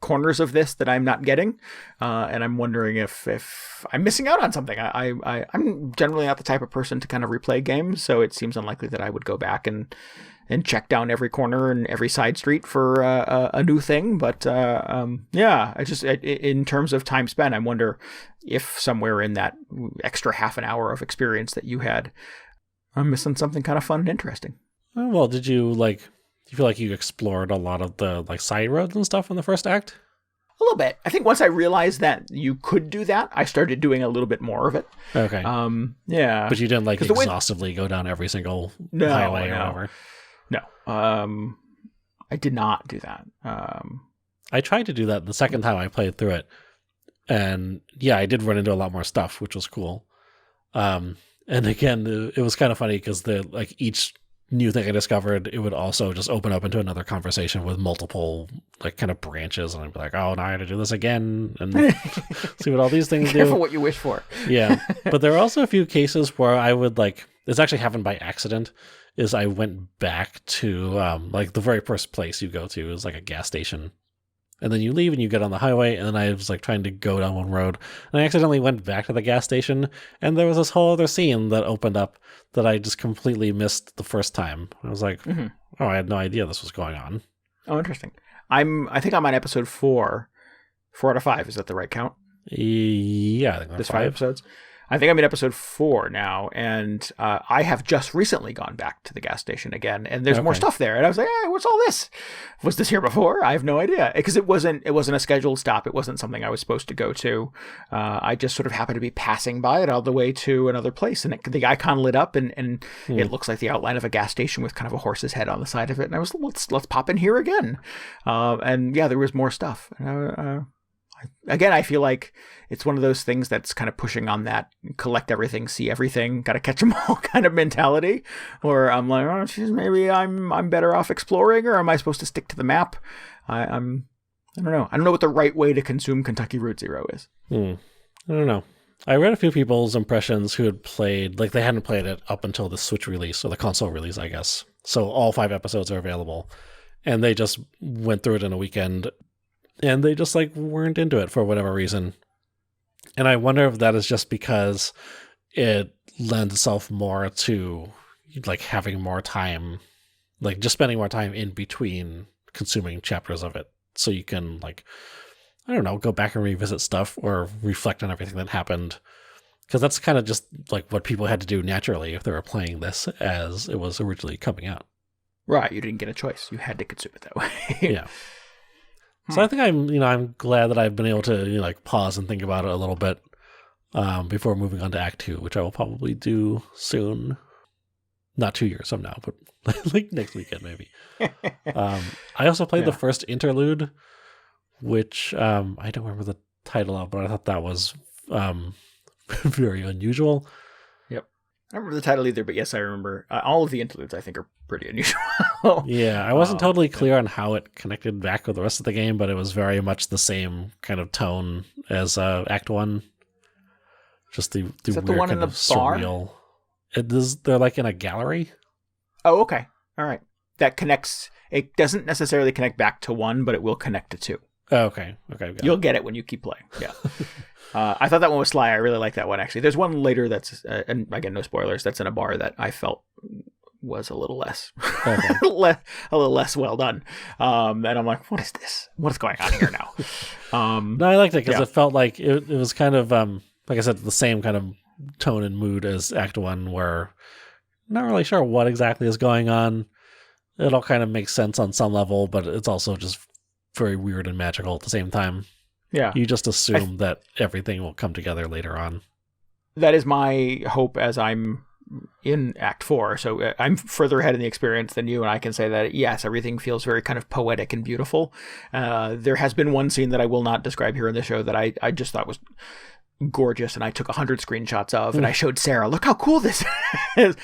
corners of this that I'm not getting, and I'm wondering if I'm missing out on something. I'm generally not the type of person to kind of replay games, so it seems unlikely that I would go back and check down every corner and every side street for a new thing. But I just, in terms of time spent, I wonder if somewhere in that extra half an hour of experience that you had, I'm missing something kind of fun and interesting. Well, did you do you feel like you explored a lot of the side roads and stuff in the first act? A little bit. I think once I realized that you could do that, I started doing a little bit more of it. Okay. Yeah. But you didn't like exhaustively go down every single highway or whatever. No. I did not do that. I tried to do that the second time I played through it. And yeah, I did run into a lot more stuff, which was cool. And again, it was kind of funny because each new thing I discovered, it would also just open up into another conversation with multiple like kind of branches, and I'd be like, oh, now I got to do this again and see what all these things do. Careful what you wish for. Yeah, but there are also a few cases where I would this actually happened by accident. Is I went back to the very first place you go to is like a gas station. And then you leave and you get on the highway, and then I was like trying to go down one road, and I accidentally went back to the gas station, and there was this whole other scene that opened up that I just completely missed the first time. I was like, oh, I had no idea this was going on. Oh, interesting. I think I'm on episode 4. 4 out of 5. Is that the right count? Yeah, I think that's There's 5 episodes. I think I'm in episode 4 now, and I have just recently gone back to the gas station again, and there's more stuff there. And I was like, hey, what's all this? Was this here before? I have no idea, because it wasn't a scheduled stop. It wasn't something I was supposed to go to. I just sort of happened to be passing by it all the way to another place, and the icon lit up, and it looks like the outline of a gas station with kind of a horse's head on the side of it. And I was, let's pop in here again. And yeah, there was more stuff. Again, I feel like it's one of those things that's kind of pushing on that collect everything, see everything, got to catch them all kind of mentality. Or I'm like, oh, geez, maybe I'm better off exploring, or am I supposed to stick to the map? I don't know. I don't know what the right way to consume Kentucky Route Zero is. I don't know. I read a few people's impressions who had played, they hadn't played it up until the Switch release, or the console release, I guess. So all 5 episodes are available. And they just went through it in a weekend. And they just weren't into it for whatever reason. And I wonder if that is just because it lends itself more to having more time, just spending more time in between consuming chapters of it. So you can I don't know, go back and revisit stuff or reflect on everything that happened. Because that's kind of just what people had to do naturally if they were playing this as it was originally coming out. Right. You didn't get a choice. You had to consume it that way. Yeah. So I think I'm glad that I've been able to pause and think about it a little bit before moving on to Act 2, which I will probably do soon. Not 2 years from now, but next weekend maybe. I also played the first interlude, which I don't remember the title of, but I thought that was very unusual. Yep. I don't remember the title either, but yes, I remember. All of the interludes I think are pretty unusual. Yeah, I wasn't totally clear on how it connected back with the rest of the game, but it was very much the same kind of tone as Act 1. Just the is that weird the one kind in the of bar? surreal. They're in a gallery. Oh, okay. All right. That connects. It doesn't necessarily connect back to 1, but it will connect to 2. Oh, okay. Okay. You'll get it when you keep playing. Yeah. I thought that one was sly. I really like that one, actually. There's one later that's, and again, no spoilers, that's in a bar that I felt was a little less, a little less well done. And I'm like, what is this? What is going on here now? No, I liked it because it felt like it was kind of, like I said, the same kind of tone and mood as Act 1, where I'm not really sure what exactly is going on. It all kind of makes sense on some level, but it's also just very weird and magical at the same time. Yeah. You just assume that everything will come together later on. That is my hope as I'm in Act 4. So I'm further ahead in the experience than you, and I can say that, yes, everything feels very kind of poetic and beautiful. There has been one scene that I will not describe here in the show that I just thought was gorgeous, and I took 100 screenshots of, and I showed Sarah, look how cool this is.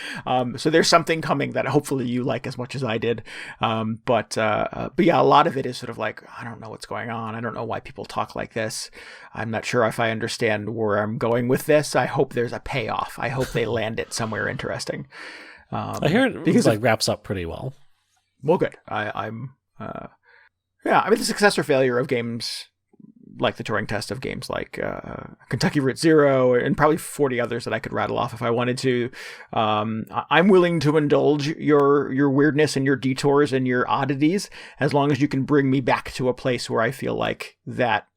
So there's something coming that hopefully you like as much as I did. But yeah, a lot of it is sort of I don't know what's going on. I don't know why people talk like this. I'm not sure if I understand where I'm going with this. I hope there's a payoff. I hope they land it somewhere interesting. I hear it because wraps up pretty well. Well, good. I'm yeah, I mean, the success or failure of games like the Turing Test, of games like Kentucky Route Zero, and probably 40 others that I could rattle off if I wanted to. I'm willing to indulge your weirdness and your detours and your oddities, as long as you can bring me back to a place where I feel like that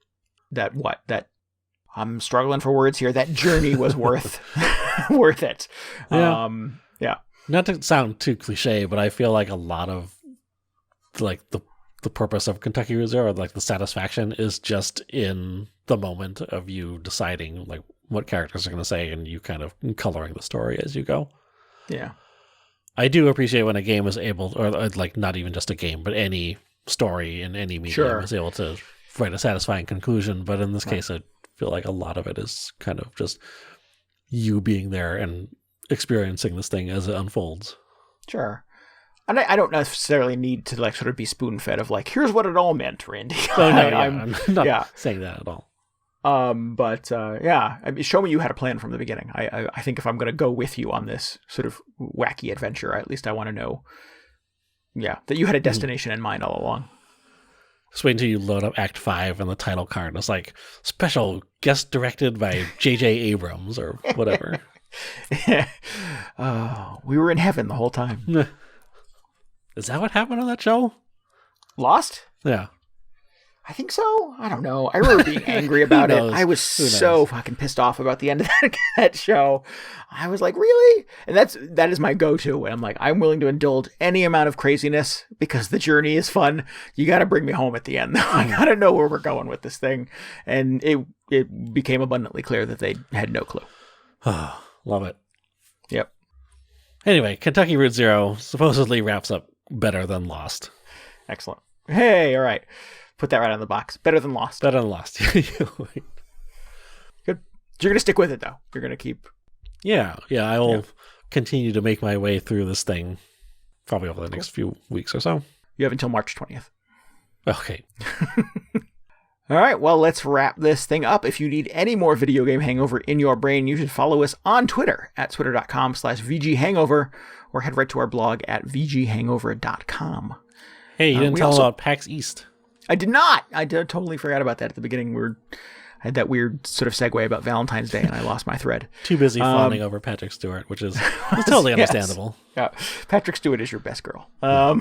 I'm struggling for words here. That journey was worth it. Yeah. Yeah. Not to sound too cliche, but I feel like a lot of the the purpose of Kentucky Route Zero, like the satisfaction is just in the moment of you deciding like what characters are going to say and you kind of coloring the story as you go. Yeah. I do appreciate when a game is able, or like not even just a game, but any story in any medium is able to write a satisfying conclusion. But in this case, I feel like a lot of it is kind of just you being there and experiencing this thing as it unfolds. Sure. And I don't necessarily need to like sort of be spoon-fed of like, here's what it all meant, Randy. Oh, no, I'm not saying that at all. But I mean, show me you had a plan from the beginning. I think if I'm going to go with you on this sort of wacky adventure, at least I want to know, that you had a destination in mind all along. Just wait until you load up Act 5 and the title card. It's like, special guest directed by J.J. Abrams or whatever. We were in heaven the whole time. Is that what happened on that show? Lost? Yeah. I think so. I don't know. I remember being angry about it. I was so fucking pissed off about the end of that show. I was like, really? And that is my go-to when I'm like, I'm willing to indulge any amount of craziness because the journey is fun. You got to bring me home at the end. I got to know where we're going with this thing. And it became abundantly clear that they had no clue. Love it. Yep. Anyway, Kentucky Route Zero supposedly wraps up better than Lost. Excellent. Hey, all right. Put that right on the box. Better than Lost. Better than Lost. Good. You're going to stick with it, though. You're going to keep... Yeah, I will continue to make my way through this thing probably over the next few weeks or so. You have until March 20th. Okay. All right, well, let's wrap this thing up. If you need any more video game hangover in your brain, you should follow us on Twitter at twitter.com/VGHangover or head right to our blog at VGHangover.com. Hey, you didn't tell about PAX East. I did not. I totally forgot about that at the beginning. I had that weird sort of segue about Valentine's Day, and I lost my thread. Too busy fawning over Patrick Stewart, which is totally understandable. Yeah, Patrick Stewart is your best girl. But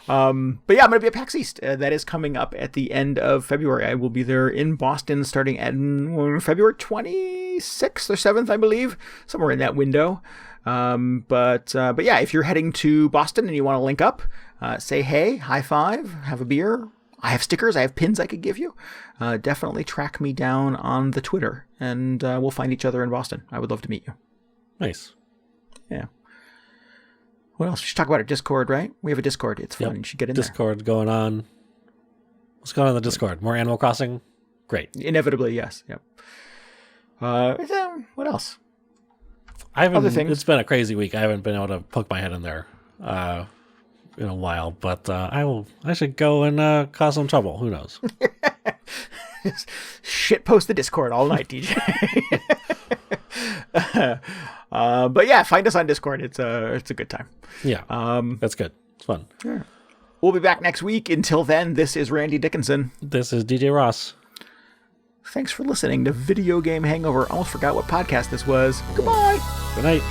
I'm going to be at PAX East. That is coming up at the end of February. I will be there in Boston starting at February 26th or 7th, I believe, somewhere in that window. But yeah, if you're heading to Boston and you want to link up, say hey, high five, have a beer. I have stickers. I have pins I could give you. Definitely track me down on the Twitter, and we'll find each other in Boston. I would love to meet you. Nice. Yeah. What else? We should talk about our Discord, right? We have a Discord. It's fun. You should get in Discord going on. What's going on in the Discord? More Animal Crossing? Great. Inevitably, yes. Yep. What else? Other things. It's been a crazy week. I haven't been able to poke my head in there in a while, but I should go and cause some trouble. Who knows? Just shit post the Discord all night, DJ. But yeah, find us on Discord. It's a good time. Yeah. That's good. It's fun. Yeah. We'll be back next week. Until then, this is Randy Dickinson. This is DJ Ross. Thanks for listening to Video Game Hangover. Almost forgot what podcast this was. Goodbye. Good night.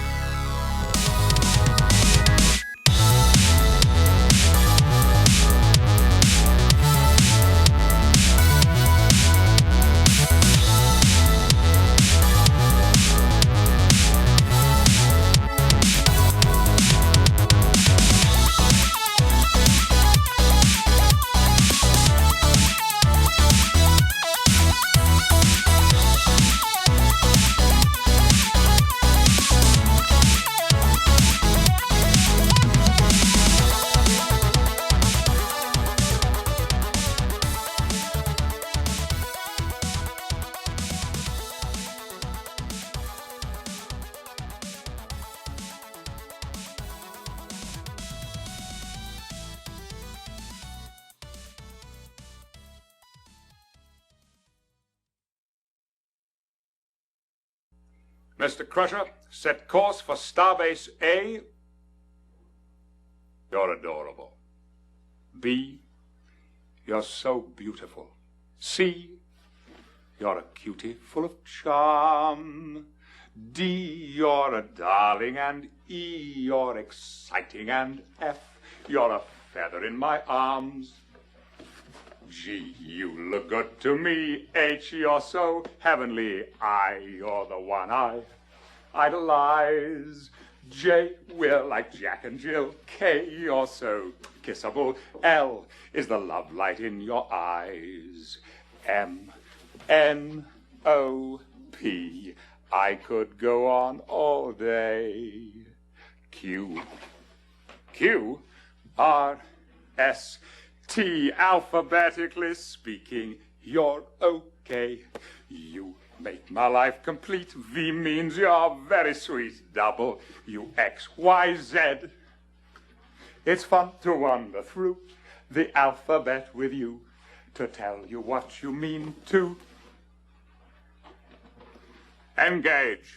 Mr. Crusher, set course for Starbase A. You're adorable. B, you're so beautiful. C, you're a cutie full of charm. D, you're a darling. And E, you're exciting. And F, you're a feather in my arms. G, you look good to me. H, you're so heavenly. I, you're the one I idolize. J, we're like Jack and Jill. K, you're so kissable. L is the love light in your eyes. M, N, O, P, I could go on all day. Q, Q, R, S, T, alphabetically speaking, you're okay. U, make my life complete. V means you're very sweet. W, X, Y, Z. It's fun to wander through the alphabet with you, to tell you what you mean to engage.